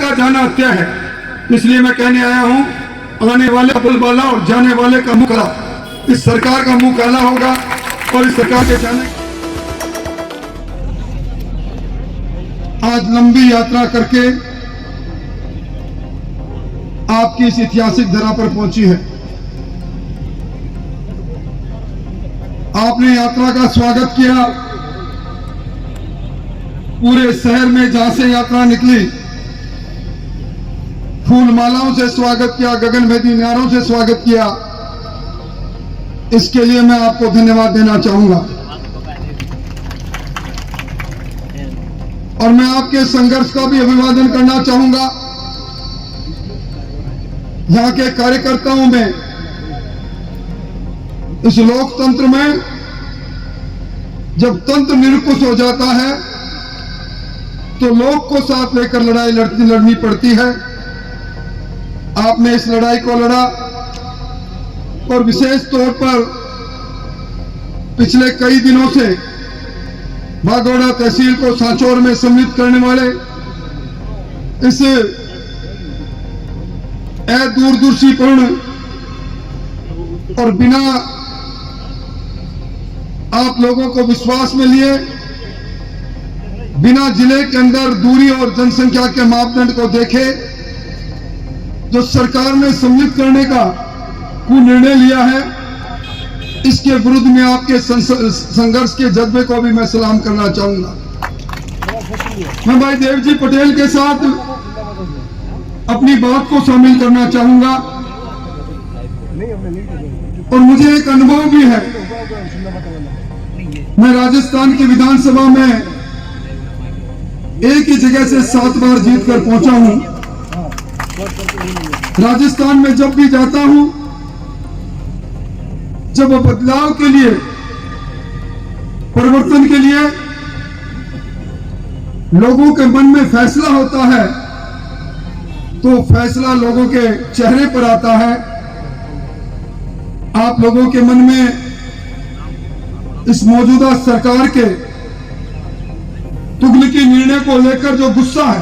का जाना तय है, इसलिए मैं कहने आया हूं, आने वाले बोलबाला और जाने वाले का मुंह काला, इस सरकार का मुंह काला होगा और इस सरकार के जाने। आज लंबी यात्रा करके आपकी इस ऐतिहासिक धरा पर पहुंची है। आपने यात्रा का स्वागत किया, पूरे शहर में जहां से यात्रा निकली फूल मालाओं से स्वागत किया, गगनभेदी नारों से स्वागत किया। इसके लिए मैं आपको धन्यवाद देना चाहूंगा और मैं आपके संघर्ष का भी अभिवादन करना चाहूंगा। यहां के कार्यकर्ताओं में, इस लोकतंत्र में जब तंत्र निरंकुश हो जाता है तो लोक को साथ लेकर लड़ाई लड़नी पड़ती है। आपने इस लड़ाई को लड़ा और विशेष तौर पर पिछले कई दिनों से बागोड़ा तहसील को सांचौर में सम्मिलित करने वाले इस दूरदर्शीपूर्ण और बिना आप लोगों को विश्वास में लिए, बिना जिले के अंदर दूरी और जनसंख्या के मापदंड को देखे जो सरकार ने सम्मिलित करने का निर्णय लिया है, इसके विरुद्ध में आपके संघर्ष के जज्बे को भी मैं सलाम करना चाहूंगा। मैं भाई देवजी पटेल के साथ अपनी बात को शामिल करना चाहूंगा और मुझे एक अनुभव भी है। मैं राजस्थान की विधानसभा में एक ही जगह से 7 बार जीतकर पहुंचा हूं। राजस्थान में जब भी जाता हूं, जब बदलाव के लिए, परिवर्तन के लिए लोगों के मन में फैसला होता है तो फैसला लोगों के चेहरे पर आता है। आप लोगों के मन में इस मौजूदा सरकार के तुगलकी निर्णय को लेकर जो गुस्सा है,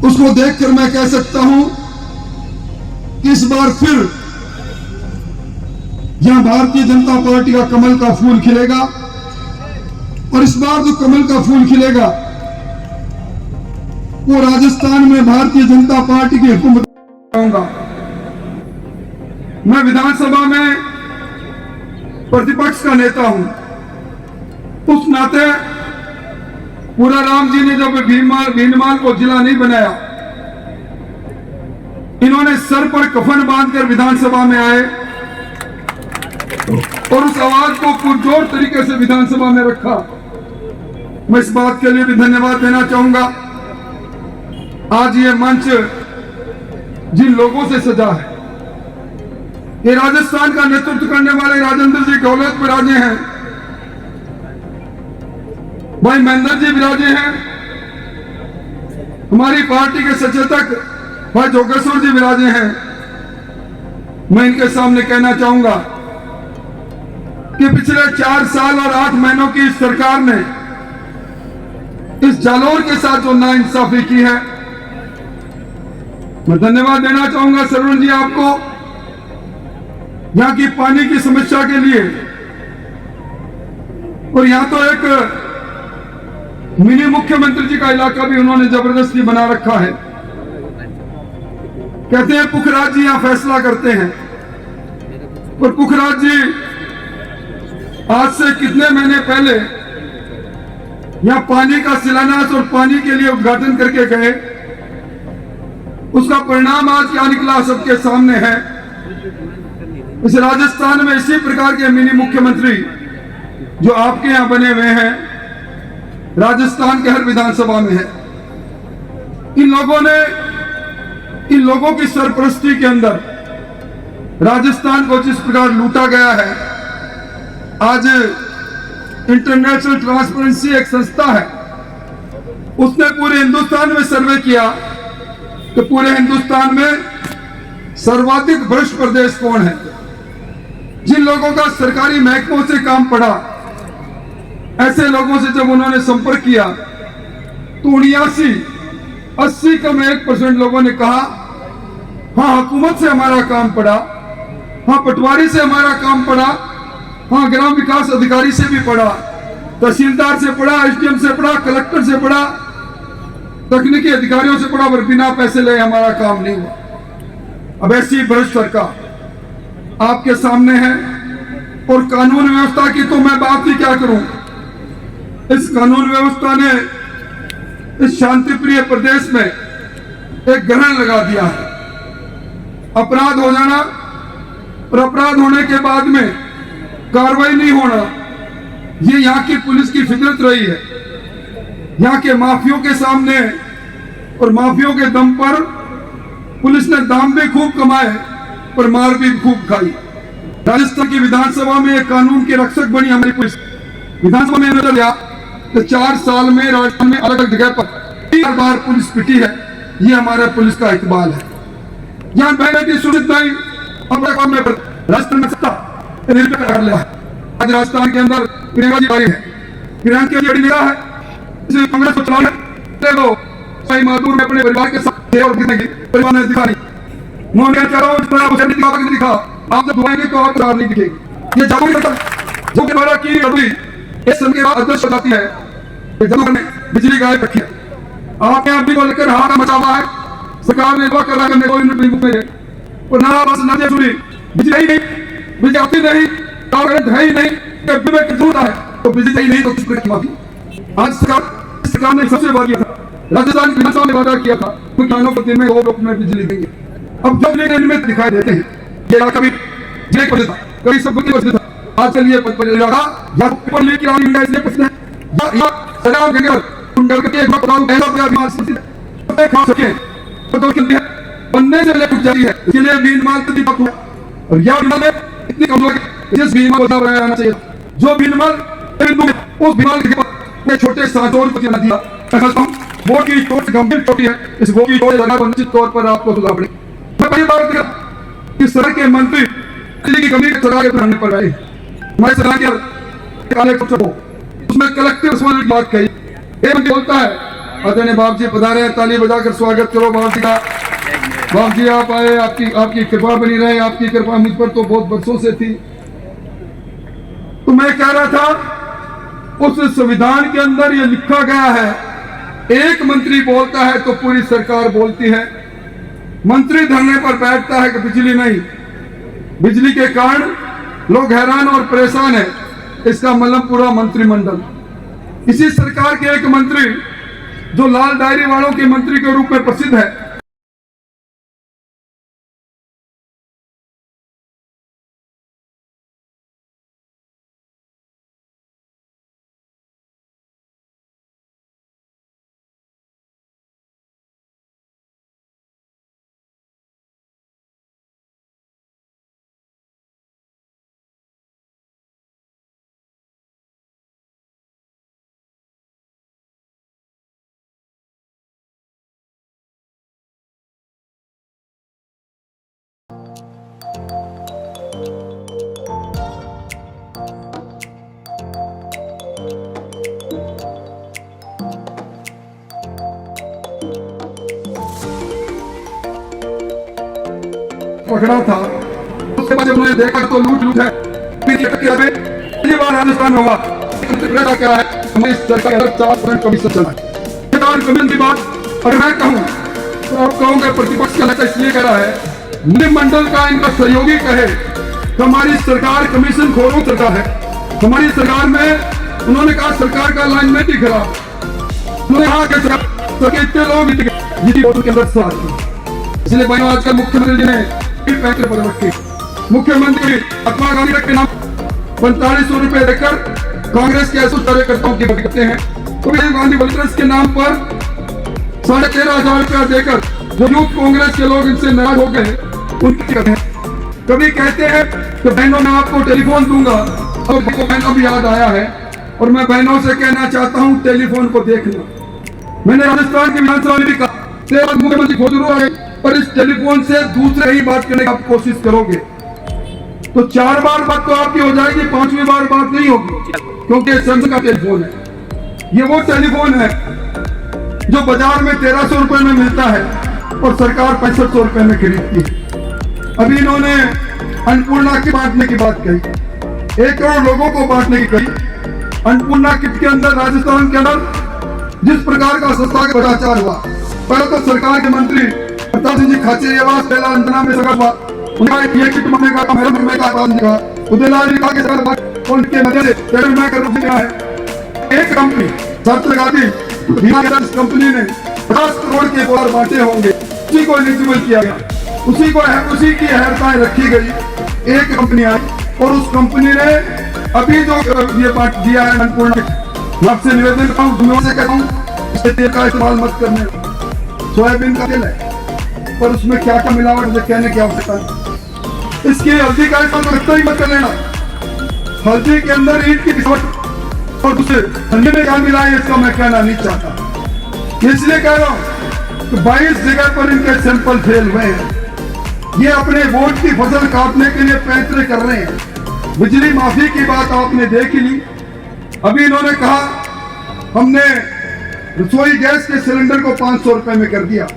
उसको देखकर मैं कह सकता हूं कि इस बार फिर यहां भारतीय जनता पार्टी का कमल का फूल खिलेगा और इस बार जो कमल का फूल खिलेगा वो राजस्थान में भारतीय जनता पार्टी की हुकूमत होगा। मैं विधानसभा में प्रतिपक्ष का नेता हूं, उस नाते पूरा राम जी ने जब भीनमाल को जिला नहीं बनाया, इन्होंने सर पर कफन बांधकर विधानसभा में आए और उस आवाज को पुरजोर तरीके से विधानसभा में रखा। मैं इस बात के लिए भी धन्यवाद देना चाहूंगा। आज ये मंच जिन लोगों से सजा है, ये राजस्थान का नेतृत्व करने वाले राजेंद्र जी गहलोत विराजे हैं, भाई महेंद्र जी विराजे हैं, हमारी पार्टी के सचेतक भाई जोगेश्वर जी विराजे हैं। मैं इनके सामने कहना चाहूंगा कि पिछले 4 साल और 8 महीनों की इस सरकार ने इस जालौर के साथ जो नाइंसाफी की है, मैं धन्यवाद देना चाहूंगा सरवण जी आपको। यहां की पानी की समस्या के लिए, और यहां तो एक मिनी मुख्यमंत्री जी का इलाका भी उन्होंने जबरदस्ती बना रखा है। कहते हैं पुखराज जी यहां फैसला करते हैं, और पुखराज जी आज से कितने महीने पहले यहां पानी का शिलान्यास और पानी के लिए उद्घाटन करके गए। उसका परिणाम आज क्या निकला सबके सामने है। इस राजस्थान में इसी प्रकार के मिनी मुख्यमंत्री जो आपके यहां बने हुए हैं, राजस्थान के हर विधानसभा में है। इन लोगों की सरपरस्ती के अंदर राजस्थान को जिस प्रकार लूटा गया है, आज इंटरनेशनल ट्रांसपेरेंसी एक संस्था है, उसने पूरे हिंदुस्तान में सर्वे किया कि पूरे हिंदुस्तान में सर्वाधिक भ्रष्ट प्रदेश कौन है। जिन लोगों का सरकारी महकमों से काम पड़ा, ऐसे लोगों से जब उन्होंने संपर्क किया तो 79 80 कम 1% लोगों ने कहा हाँ हुकूमत से हमारा काम पड़ा, हाँ पटवारी से हमारा काम पड़ा, हाँ ग्राम विकास अधिकारी से भी पड़ा, तहसीलदार से पड़ा, एसडीएम से पड़ा, कलेक्टर से पड़ा, तकनीकी अधिकारियों से पड़ा, पर बिना पैसे ले हमारा काम नहीं हुआ। अब ऐसी भ्रष्ट सरकार आपके सामने है और कानून व्यवस्था की तो मैं बात ही क्या करूं। इस कानून व्यवस्था ने इस शांतिप्रिय प्रदेश में एक ग्रहण लगा दिया है। अपराध हो जाना और अपराध होने के बाद में कार्रवाई नहीं होना, ये यहाँ की पुलिस की फितरत रही है। यहाँ के माफियों के सामने और माफियों के दम पर पुलिस ने दाम भी खूब कमाए पर मार भी खूब खाई। राजस्थान की विधानसभा में एक कानून के रक्षक बनी हमारी पुलिस। विधानसभा में नजर आया तो 4 साल में राजस्थान में अलग अलग जगह पर 3 बार पुलिस पिटी है। ये हमारे पुलिस का इकबाल है। यहाँ बहने की सुनिश्चित नहीं अपने काम में राजस्थान में सत्ता कर लिया। आज राजस्थान के अंदर प्रियंका जी आई है, प्रियंका जी अड़ी है, इसे कांग्रेस को चलाने देखो सही माधुर में अपने परिवार के साथ और परिवार ने दिखा नहीं। उन्होंने दिखा आप जब धुआएंगे तो आप नहीं दिखेगी। ये जागरूक जो द्वारा की अभी इस समय के बाद अध्यक्ष बताती है कि जब ने बिजली गायब रखी है, आपने अभी को लेकर हाथ मचा हुआ है। सरकार ने कर रहा है कोई में और ना बस ना सुनी बिजली नहीं, बिजली आती नहीं, टावर है ही नहीं, कभी में कितना है तो बिजली नहीं तो कुछ माफी। आज सरकार ने सबसे बड़ा किया था, राजस्थान की विधानसभा ने वादा किया था कुछ किसानों को दिन में 2 रुपए में बिजली देंगे। अब जब लेकिन इनमें दिखाई देते हैं ये कभी जिले को देता कभी सब कुछ देता। आजकल ये लगा या ऊपर लेके आने इंडिया इसलिए प्रश्न है या सरकार के अंदर कुंडल के एक बताऊं ऐसा प्यार मार सकते खा सके तो कितनी बनने से ले उठ जाती है। इसलिए बीन माल तो दीपक हुआ और या बीन में इतनी कम लोग जिस बीन माल बता रहा आना चाहिए जो बीन माल उस बीन माल के छोटे सांचौर को दिया दिया। मैं समझता हूं वो की चोट गंभीर चोटी है। इस वो की चोट ज्यादा निश्चित तौर पर आपको सुधार पड़े। मैं पहली बार किया कि सरकार के मंत्री बिजली की कमी सरकार के बढ़ाने पर आए। हमारे सरकार के उसमें कलेक्टिव रिस्पांसिबिलिटी बात कही। एक मंत्री बोलता है आदरणीय बाप जी पधारे हैं, ताली बजाकर स्वागत करो बाप जी का। बाप जी आप आए, आपकी कृपा बनी रहे। आपकी कृपा मुझ पर तो बहुत बरसों से थी। तो मैं कह रहा था उस संविधान के अंदर ये लिखा गया है एक मंत्री बोलता है तो पूरी सरकार बोलती है। मंत्री धरने पर बैठता है कि बिजली नहीं, बिजली के कारण लोग हैरान और परेशान है। इसका मतलब पूरा मंत्रिमंडल। इसी सरकार के एक मंत्री जो लाल डायरी वालों के मंत्री के रूप में प्रसिद्ध है, पकड़ा था। उसके बाद जब उन्होंने देखा तो लूट है। पहली बार राजस्थान होगा क्या है हमारी सरकार 4% कमीशन चला है। कमीशन की बात अगर मैं कहूँ तो आप कहोगे प्रतिपक्ष का लक्ष्य इसलिए कह रहा है मंत्रिमंडल का इनका सहयोगी कहे तो हमारी सरकार कमीशन खोरों सरकार है। हमारी सरकार में उन्होंने कहा सरकार का अलाइनमेंट ही खराब। उन्होंने कहा कि इतने लोग के अंदर इसलिए भाई आजकल मुख्यमंत्री जी ने मुख्यमंत्री महात्मा गांधी के नाम 4500 रुपए देकर कांग्रेस के ऐसे कार्यकर्ताओं की मदद करते हैं। तो गांधी वोल्टर्स के नाम पर 13,500 रुपया देकर जो यूथ कांग्रेस के लोग इनसे नाराज हो गए उनकी करते हैं। कभी कहते हैं कि बहनों मैं आपको टेलीफोन दूंगा और बहनों भी याद आया है और मैं बहनों से कहना चाहता हूं टेलीफोन को देखना। मैंने राजस्थान की विधानसभा में भी कहा मुख्यमंत्री खुद जरूर आए पर इस टेलीफोन से दूसरे ही बात करने की आप कोशिश करोगे तो 4 बार बात तो आपकी हो जाएगी, 5वीं बार बात नहीं होगी क्योंकि सैमसंग का टेलीफोन है। ये वो टेलीफोन है जो बाजार में 1300 रुपए में मिलता है और सरकार 6500 रुपए में खरीदती है। अभी इन्होंने अन्नपूर्णा की बांटने की बात कही, 1 करोड़ लोगों को बांटने की कही। अन्नपूर्णा किट के अंदर राजस्थान के अंदर जिस प्रकार का सस्ता का भ्रष्टाचार हुआ, पहले तो सरकार के मंत्री प्रताप सिंह जी खाचरियावास पहला अंजना में सगा हुआ, उनका ये किट मरने का काम है का काम दिखा उदयलाल जी का के साथ कौन के मदद से मैं कर रहा है। एक कंपनी शर्त लगा दी, कंपनी ने 50 करोड़ के बार बांटे होंगे, उसी को एलिजिबल किया गया, उसी की हैरताएं रखी गई। एक कंपनी आई और उस कंपनी ने अभी जो ये बांट दिया है अन्नपूर्णा, आपसे निवेदन कहता हूँ इसके तेल का इस्तेमाल मत करने, सोयाबीन का तेल है पर उसमें क्या क्या मिलावट है कहने की आवश्यकता है। इसकी हल्दी का इस्तेमाल ही मत कर लेना, हल्दी के अंदर ईंट की मिलावट और उसे ठंडे में क्या मिला है इसका मैं कहना नहीं चाहता। इसलिए कह रहा हूँ कि 22 जगह पर इनके सैंपल फेल हुए हैं। ये अपने वोट की फसल काटने के लिए पैंतरे कर रहे हैं। बिजली माफी की बात आपने देख ही ली। अभी इन्होंने कहा हमने रसोई गैस के सिलेंडर को 500 रुपए में कर दिया।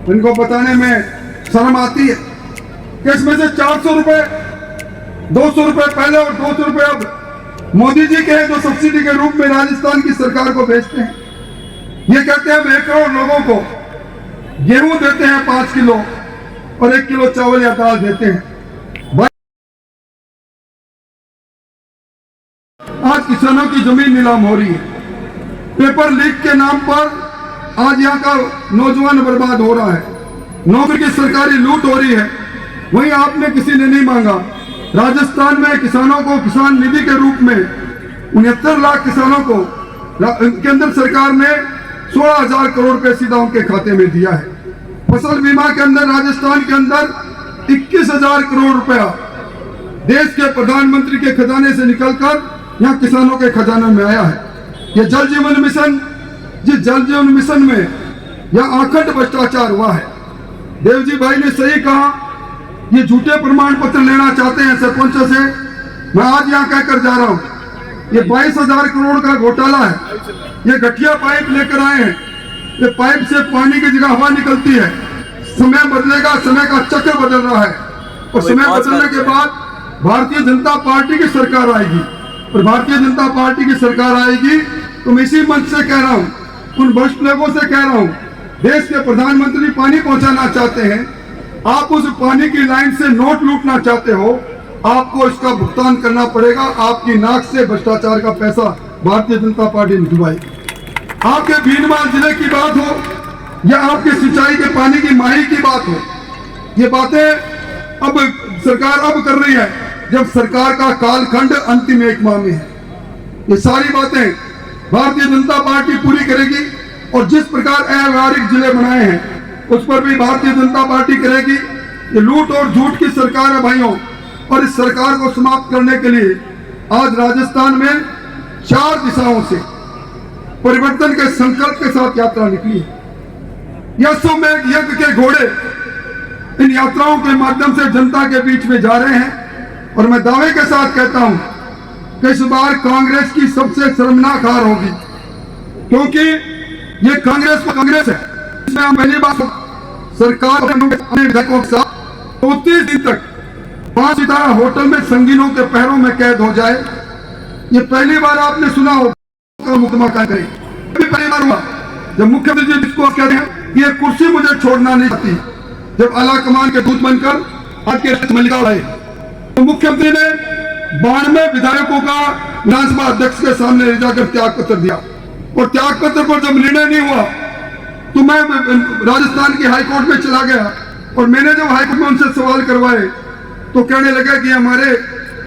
इनको बताने में शर्म आती है कि इसमें से 400 रुपए 200 रुपए पहले और 200 रुपए अब मोदी जी के जो सब्सिडी के रूप में राजस्थान की सरकार को भेजते हैं। ये कहते हैं 1 करोड़ लोगों को गेहूं देते हैं 5 किलो और 1 किलो चावल या दाल देते हैं। आज किसानों की जमीन नीलाम हो रही है, पेपर लीक के नाम पर आज यहाँ का नौजवान बर्बाद हो रहा है, नौकरी की सरकारी लूट हो रही है। वहीं आपने किसी ने नहीं मांगा। राजस्थान में किसानों को किसान निधि के रूप में 69 लाख किसानों को के अंदर सरकार ने 16,000 करोड़ रुपए सीधा उनके खाते में दिया है। फसल बीमा के अंदर राजस्थान के अंदर 21,000 करोड़ रुपया देश के प्रधानमंत्री के खजाने से निकलकर यहाँ किसानों के खजाने में आया है। ये जल जीवन मिशन, जिस जल जीवन मिशन में यह आखंड भ्रष्टाचार हुआ है। देवजी भाई ने सही कहा, ये झूठे प्रमाण पत्र लेना चाहते हैं सरपंचों से। मैं आज यहाँ कहकर जा रहा हूँ, ये 22,000 करोड़ का घोटाला है। ये गठिया पाइप लेकर आए हैं, ये पाइप से पानी की जगह हवा निकलती है। समय बदलेगा, समय का चक्र बदल रहा है और समय बदलने के बाद भारतीय जनता पार्टी की सरकार आएगी और भारतीय जनता पार्टी की सरकार आएगी तो मैं इसी मंच से कह रहा हूँ, उन भ्रष्ट लोगों से कह रहा हूँ, देश के प्रधानमंत्री पानी पहुंचाना चाहते हैं, आप उस पानी की लाइन से नोट लूटना चाहते हो, आपको इसका भुगतान करना पड़ेगा। आपकी नाक से भ्रष्टाचार का पैसा भारतीय जनता पार्टी निकलवाएगी। आपके भीनमाल जिले की बात हो या आपके सिंचाई के पानी की माही की बात हो, ये बातें अब सरकार अब कर रही है जब सरकार का कालखंड अंतिम 1 माह में है। ये सारी बातें भारतीय जनता पार्टी पूरी करेगी और जिस प्रकार अव्यावहारिक जिले बनाए हैं उस पर भी भारतीय जनता पार्टी करेगी। ये लूट और झूठ की सरकार है भाइयों, और इस सरकार को समाप्त करने के लिए आज राजस्थान में 4 दिशाओं से परिवर्तन के संकल्प के साथ यात्रा निकली है। यज्ञ यज्ञ के घोड़े इन यात्राओं के माध्यम से जनता के बीच में जा रहे हैं और मैं दावे के साथ कहता हूं कि इस बार कांग्रेस की सबसे शर्मनाक हार होगी, क्योंकि ये कांग्रेस है। इसमें हम पहली बार सरकार अपने विधायकों के साथ 34 दिन तक 5 सितारा होटल में संगीनों के पैरों में कैद हो जाए। ये पहली बार आपने सुना होगा मुकदमा क्या करे। पहली बार हुआ जब मुख्यमंत्री जी जिसको कहते हैं कि ये कुर्सी मुझे छोड़ना नहीं चाहती, जब आला कमान के दूत बनकर आपके मलिका आए तो मुख्यमंत्री ने 92 विधायकों का विधानसभा अध्यक्ष के सामने ले जाकर त्याग पत्र दिया और त्याग पत्र पर जब निर्णय नहीं हुआ तो मैं राजस्थान के हाईकोर्ट में चला गया और मैंने जब हाईकोर्ट में उनसे सवाल करवाए तो कहने लगा कि हमारे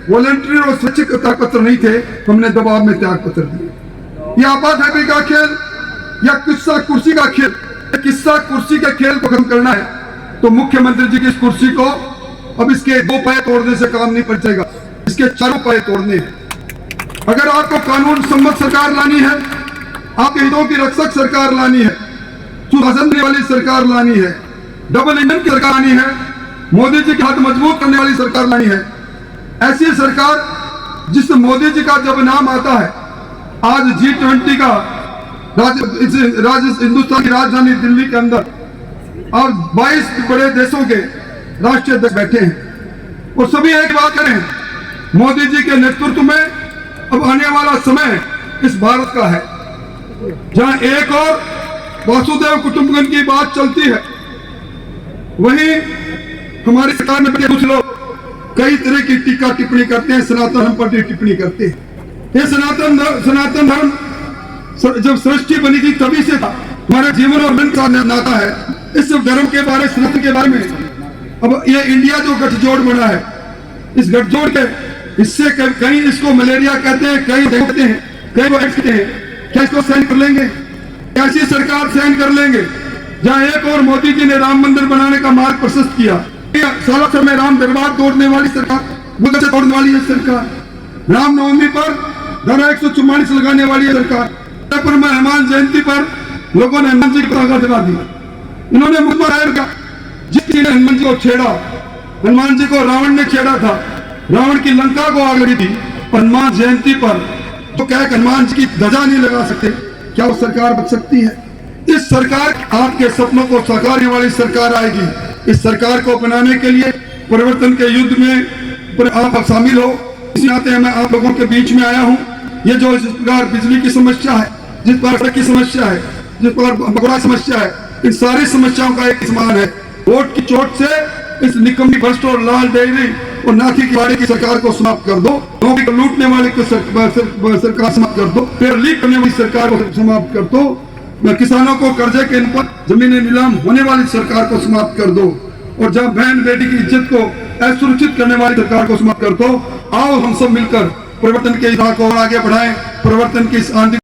वॉलंटरी और स्वैच्छिक त्याग पत्र नहीं थे, हमने दबाव में त्याग पत्र दिए। यह आपाधापी का खेल या किस्सा कुर्सी का खेल, किस्सा कुर्सी के खेल को खत्म करना है तो मुख्यमंत्री जी की इस कुर्सी को अब इसके 2 पाए तोड़ने से काम नहीं पड़ेगा, इसके 4 पाए तोड़ने हैं। अगर आपको कानून सम्मत सरकार लानी है, आपके हितों की रक्षक सरकार लानी है, सुशासन देने वाली सरकार लानी है, डबल इंजन की सरकार लानी है, मोदी जी के हाथ मजबूत करने वाली सरकार लानी है, ऐसी सरकार जिस मोदी जी का जब नाम आता है आज G20 का हिंदुस्तान की राजधानी दिल्ली के अंदर और 22 बड़े देशों के राष्ट्रीय अध्यक्ष बैठे हैं और सभी एक बात करें, मोदी जी के नेतृत्व में अब आने वाला समय इस भारत का है जहां एक और वसुधैव कुटुंबकम की बात चलती है, वहीं हमारी सरकार में कुछ लोग कई तरह की टीका टिप्पणी करते हैं, सनातन धर्म पर टिप्पणी करते हैं। ये सनातन धर्म जब सृष्टि बनी थी तभी से था, हमारे जीवन और मन का नाता है। इस धर्म के बारे सनातन के बारे में अब ये इंडिया जो गठजोड़ बना है, इस गठजोड़ के इससे कहीं इसको मलेरिया कहते हैं, कहीं कहते हैं, कहीं वो कहते हैं, क्या इसको सहन कर लेंगे? कैसी सरकार सहन कर लेंगे जहां एक और मोदी जी ने राम मंदिर बनाने का मार्ग प्रशस्त किया, सालों समय राम दरबार तोड़ने वाली सरकार, बुद्ध से तोड़ने वाली है सरकार, रामनवमी पर धारा 144 लगाने वाली है सरकार, पर हनुमान जयंती पर लोगों ने हनुमान जी को आग लगा दी। इन्होंने मुकदमा दायर किया, जिसने हनुमान जी को छेड़ा, हनुमान जी को रावण ने छेड़ा था, रावण की लंका को आग लगी थी। हनुमान जयंती पर तो क्या हनुमान जी की ध्वजा नहीं लगा सकते? क्या वो सरकार बच सकती है? इस सरकार आपके सपनों को साकारने वाली सरकार आएगी। इस सरकार को बनाने के लिए परिवर्तन के युद्ध में आप शामिल हो, इस नाते मैं आप लोगों के बीच में आया हूं। ये जो इस प्रकार बिजली की समस्या है, जिस प्रकार सड़क की समस्या है, जिस प्रकार बगड़ा समस्या है, इन सारी समस्याओं का एक समाधान है। वोट की चोट से इस निकम्मी भ्रष्ट और लाल डेयरी और नाथी की वाड़ी की सरकार को समाप्त कर दो, लोगों को लूटने वाली सरकार समाप्त कर दो, फिर लीक करने वाली सरकार को समाप्त कर दो, किसानों को कर्जे के इन पर जमीनें नीलाम होने वाली सरकार को समाप्त कर दो, और जहां बहन बेटी की इज्जत को असुरक्षित करने वाली सरकार को समाप्त कर दो। आओ हम सब मिलकर परिवर्तन की राह को आगे बढ़ाएं, परिवर्तन की इस आंधी